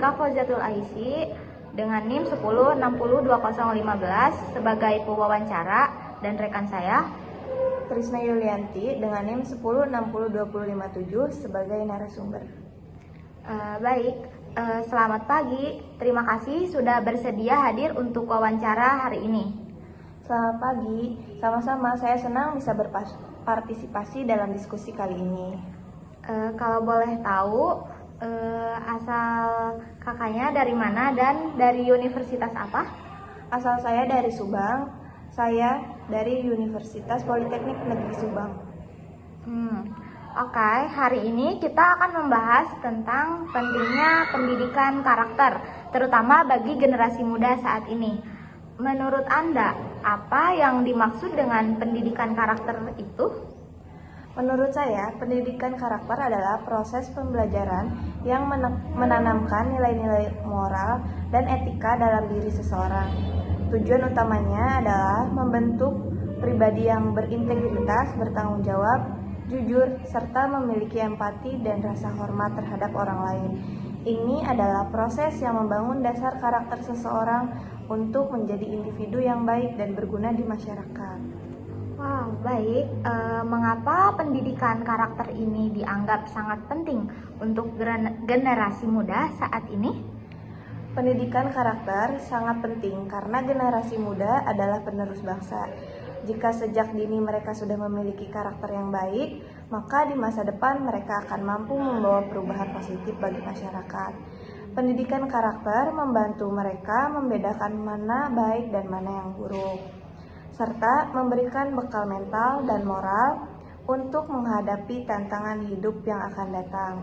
Rika Fauziatul Aisy dengan NIM 10602015 sebagai pewawancara dan rekan saya Trisna Yulianti dengan NIM 10602057 sebagai narasumber. Selamat pagi. Terima kasih sudah bersedia hadir untuk wawancara hari ini. Selamat pagi, sama-sama saya senang bisa berpartisipasi dalam diskusi kali ini. Kalau boleh tahu, asal kakaknya dari mana dan dari universitas apa? Asal saya dari Subang, saya dari Universitas Politeknik Negeri Subang. Oke, hari ini kita akan membahas tentang pentingnya pendidikan karakter, terutama bagi generasi muda saat ini. Menurut Anda, apa yang dimaksud dengan pendidikan karakter itu? Menurut saya, pendidikan karakter adalah proses pembelajaran yang menanamkan nilai-nilai moral dan etika dalam diri seseorang. Tujuan utamanya adalah membentuk pribadi yang berintegritas, bertanggung jawab, jujur, serta memiliki empati dan rasa hormat terhadap orang lain. Ini adalah proses yang membangun dasar karakter seseorang untuk menjadi individu yang baik dan berguna di masyarakat. Wow, baik. Mengapa pendidikan karakter ini dianggap sangat penting untuk generasi muda saat ini? Pendidikan karakter sangat penting karena generasi muda adalah penerus bangsa. Jika sejak dini mereka sudah memiliki karakter yang baik, maka di masa depan mereka akan mampu membawa perubahan positif bagi masyarakat. Pendidikan karakter membantu mereka membedakan mana baik dan mana yang buruk, serta memberikan bekal mental dan moral untuk menghadapi tantangan hidup yang akan datang.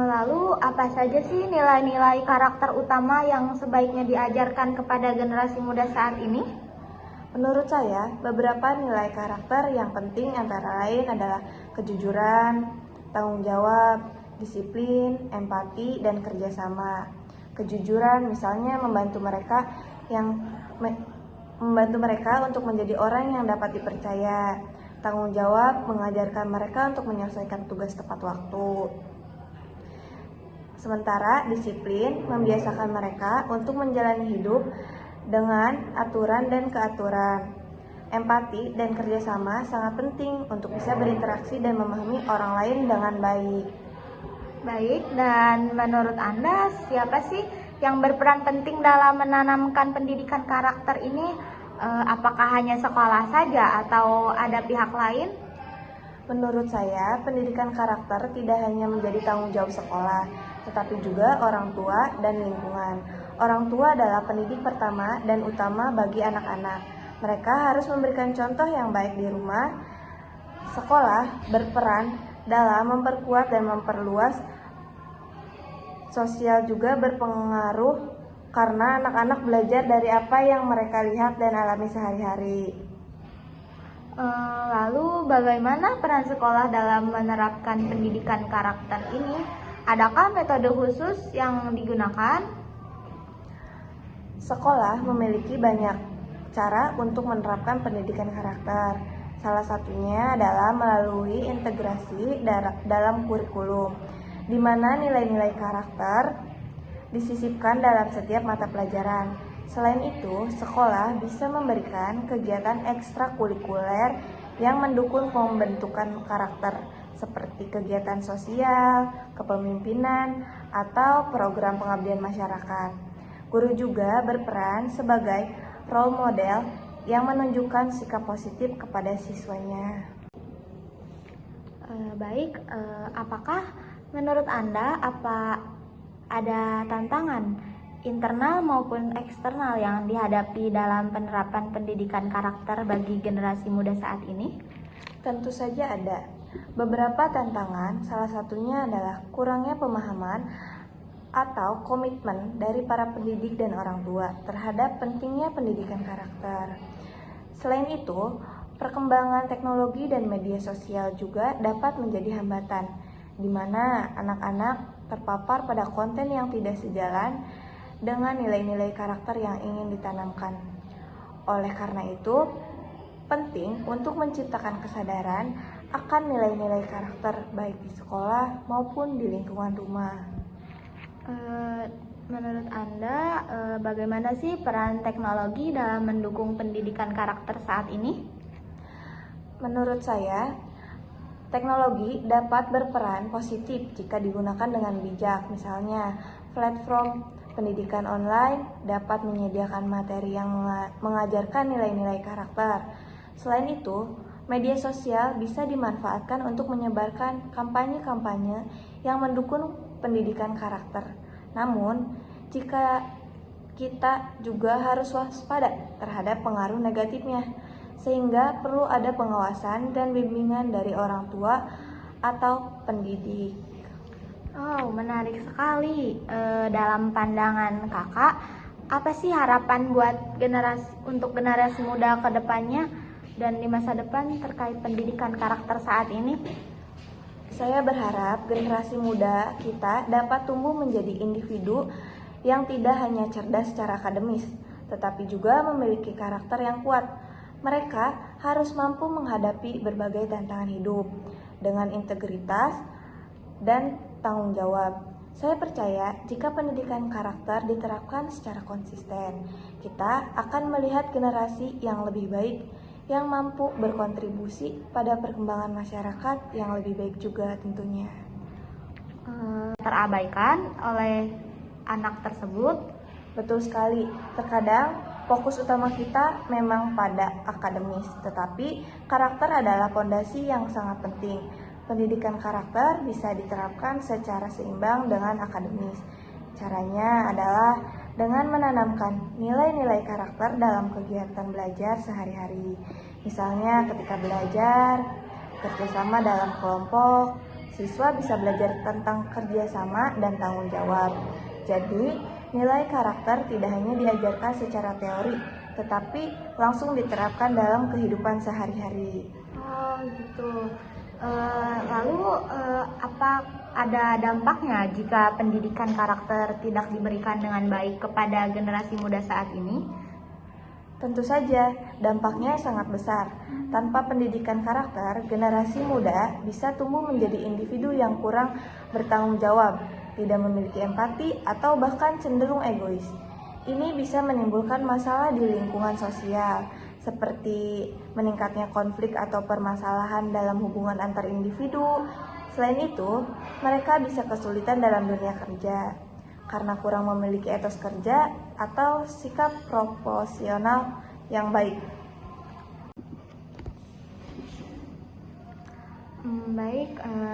Lalu apa saja sih nilai-nilai karakter utama yang sebaiknya diajarkan kepada generasi muda saat ini? Menurut saya, beberapa nilai karakter yang penting antara lain adalah kejujuran, tanggung jawab, disiplin, empati, dan kerjasama. Kejujuran misalnya membantu mereka untuk menjadi orang yang dapat dipercaya. Tanggung jawab mengajarkan mereka untuk menyelesaikan tugas tepat waktu. Sementara disiplin membiasakan mereka untuk menjalani hidup dengan aturan dan keaturan. Empati dan kerjasama sangat penting untuk bisa berinteraksi dan memahami orang lain dengan baik. Baik, dan menurut Anda siapa sih yang berperan penting dalam menanamkan pendidikan karakter ini? Apakah hanya sekolah saja atau ada pihak lain? Menurut saya, pendidikan karakter tidak hanya menjadi tanggung jawab sekolah, tetapi juga orang tua dan lingkungan. Orang tua adalah pendidik pertama dan utama bagi anak-anak. Mereka harus memberikan contoh yang baik di rumah. Sekolah berperan dalam memperkuat dan memperluas sosial, juga berpengaruh karena anak-anak belajar dari apa yang mereka lihat dan alami sehari-hari. Lalu bagaimana peran sekolah dalam menerapkan pendidikan karakter ini? Adakah metode khusus yang digunakan? Sekolah memiliki banyak cara untuk menerapkan pendidikan karakter. Salah satunya adalah melalui integrasi dalam kurikulum, di mana nilai-nilai karakter disisipkan dalam setiap mata pelajaran. Selain itu, sekolah bisa memberikan kegiatan ekstrakurikuler yang mendukung pembentukan karakter, seperti kegiatan sosial, kepemimpinan, atau program pengabdian masyarakat. Guru juga berperan sebagai role model yang menunjukkan sikap positif kepada siswanya. Apakah menurut Anda ada tantangan internal maupun eksternal yang dihadapi dalam penerapan pendidikan karakter bagi generasi muda saat ini? Tentu saja ada. Beberapa tantangan, salah satunya adalah kurangnya pemahaman atau komitmen dari para pendidik dan orang tua terhadap pentingnya pendidikan karakter. Selain itu, perkembangan teknologi dan media sosial juga dapat menjadi hambatan, di mana anak-anak terpapar pada konten yang tidak sejalan dengan nilai-nilai karakter yang ingin ditanamkan. Oleh karena itu, penting untuk menciptakan kesadaran akan nilai-nilai karakter baik di sekolah maupun di lingkungan rumah. Eh, Menurut Anda, bagaimana sih peran teknologi dalam mendukung pendidikan karakter saat ini? Menurut saya, teknologi dapat berperan positif jika digunakan dengan bijak. Misalnya, platform pendidikan online dapat menyediakan materi yang mengajarkan nilai-nilai karakter. Selain itu, media sosial bisa dimanfaatkan untuk menyebarkan kampanye-kampanye yang mendukung pendidikan karakter. Namun, jika kita juga harus waspada terhadap pengaruh negatifnya, sehingga perlu ada pengawasan dan bimbingan dari orang tua atau pendidik. Oh, menarik sekali. Dalam pandangan kakak, apa sih harapan buat untuk generasi muda ke depannya dan di masa depan terkait pendidikan karakter saat ini? Saya berharap generasi muda kita dapat tumbuh menjadi individu yang tidak hanya cerdas secara akademis, tetapi juga memiliki karakter yang kuat. Mereka harus mampu menghadapi berbagai tantangan hidup dengan integritas dan tanggung jawab. Saya percaya jika pendidikan karakter diterapkan secara konsisten, kita akan melihat generasi yang lebih baik, yang mampu berkontribusi pada perkembangan masyarakat yang lebih baik juga tentunya. Terabaikan oleh anak tersebut. Betul sekali, terkadang fokus utama kita memang pada akademis, tetapi karakter adalah fondasi yang sangat penting. Pendidikan karakter bisa diterapkan secara seimbang dengan akademis. Caranya adalah dengan menanamkan nilai-nilai karakter dalam kegiatan belajar sehari-hari. Misalnya ketika belajar, kerjasama dalam kelompok, siswa bisa belajar tentang kerjasama dan tanggung jawab. Jadi, nilai karakter tidak hanya diajarkan secara teori, tetapi langsung diterapkan dalam kehidupan sehari-hari. Oh, gitu. Lalu apa ada dampaknya jika pendidikan karakter tidak diberikan dengan baik kepada generasi muda saat ini? Tentu saja, dampaknya sangat besar. Tanpa pendidikan karakter, generasi muda bisa tumbuh menjadi individu yang kurang bertanggung jawab, tidak memiliki empati, atau bahkan cenderung egois. Ini bisa menimbulkan masalah di lingkungan sosial, seperti meningkatnya konflik atau permasalahan dalam hubungan antar individu. Selain itu, mereka bisa kesulitan dalam dunia kerja karena kurang memiliki etos kerja atau sikap proporsional yang baik.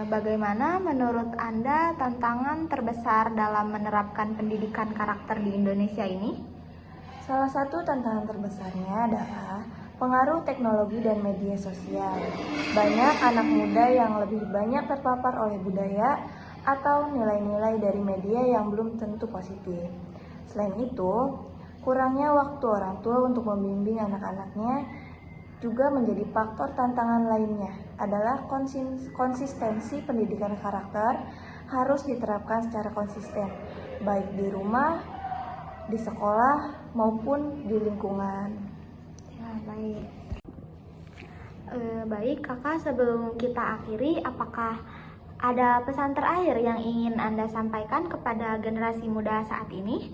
Bagaimana menurut Anda tantangan terbesar dalam menerapkan pendidikan karakter di Indonesia ini? Salah satu tantangan terbesarnya adalah pengaruh teknologi dan media sosial. Banyak anak muda yang lebih banyak terpapar oleh budaya atau nilai-nilai dari media yang belum tentu positif. Selain itu, kurangnya waktu orang tua untuk membimbing anak-anaknya juga menjadi faktor tantangan lainnya. Adalah konsistensi pendidikan karakter harus diterapkan secara konsisten, baik di rumah, di sekolah, maupun di lingkungan. Ya, baik. Baik, kakak, sebelum kita akhiri, apakah ada pesan terakhir yang ingin Anda sampaikan kepada generasi muda saat ini?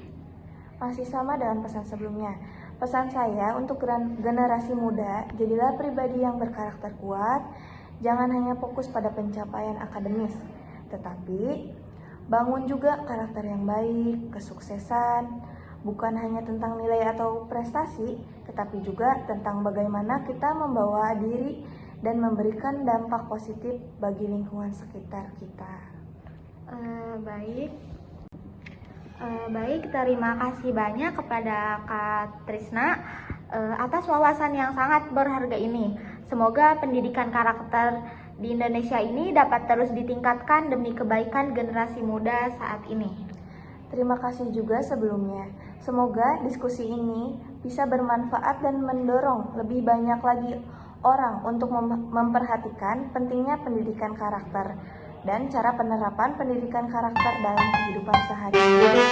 Masih sama dengan pesan sebelumnya. Pesan saya untuk generasi muda, jadilah pribadi yang berkarakter kuat, jangan hanya fokus pada pencapaian akademis, tetapi bangun juga karakter yang baik, kesuksesan, bukan hanya tentang nilai atau prestasi, tetapi juga tentang bagaimana kita membawa diri dan memberikan dampak positif bagi lingkungan sekitar kita. Baik, terima kasih banyak kepada Kak Trisna atas wawasan yang sangat berharga ini. Semoga pendidikan karakter di Indonesia ini dapat terus ditingkatkan demi kebaikan generasi muda saat ini. Terima kasih juga sebelumnya. Semoga diskusi ini bisa bermanfaat dan mendorong lebih banyak lagi orang untuk memperhatikan pentingnya pendidikan karakter dan cara penerapan pendidikan karakter dalam kehidupan sehari-hari.